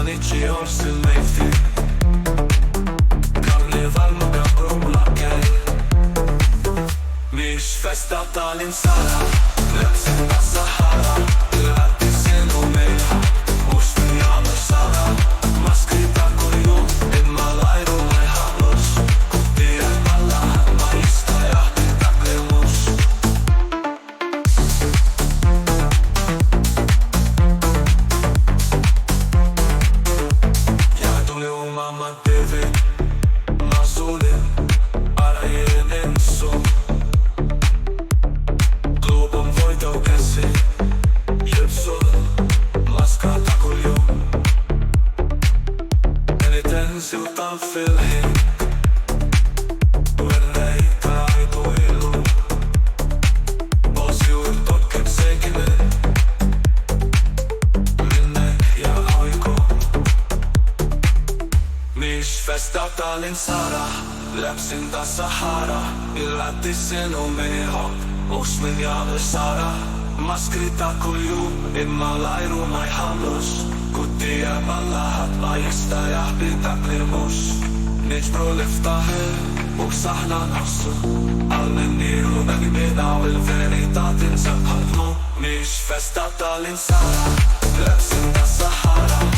nici ori silmejti Karnival më ka prumlakej Mish festa talin sara Lepsin nga Sahara Lati sinu mejha Ushtin jamë sara Maskrita kur ju Imma lajru ma jħallux Kutija Allah ma jista jahdi dak li mux Jgħidu li huma ma devi Mażulin Ara jien insu Klubum vojta u kessi Jibsu Maska ta' kuljum Penitenzi u tal-filħin Werrej ta' għajdu ilu Bossi u il-tot kib sejkinin Minnek jaqajku Mix festa tal-insara Lepsin ta' Sahara Il-għaddi sinu miħob Ux min jgħamil sara Maskri ta' kuljum Imma lajru ma jħallux Kuttija mallaħat ma jista jahbi dak li mux Niġbru liftaħil U saħna nafsu Għal-minniru megbina u il-verita tinsab ħadmu Mix festa tal-insara Lepsin ta' Sahara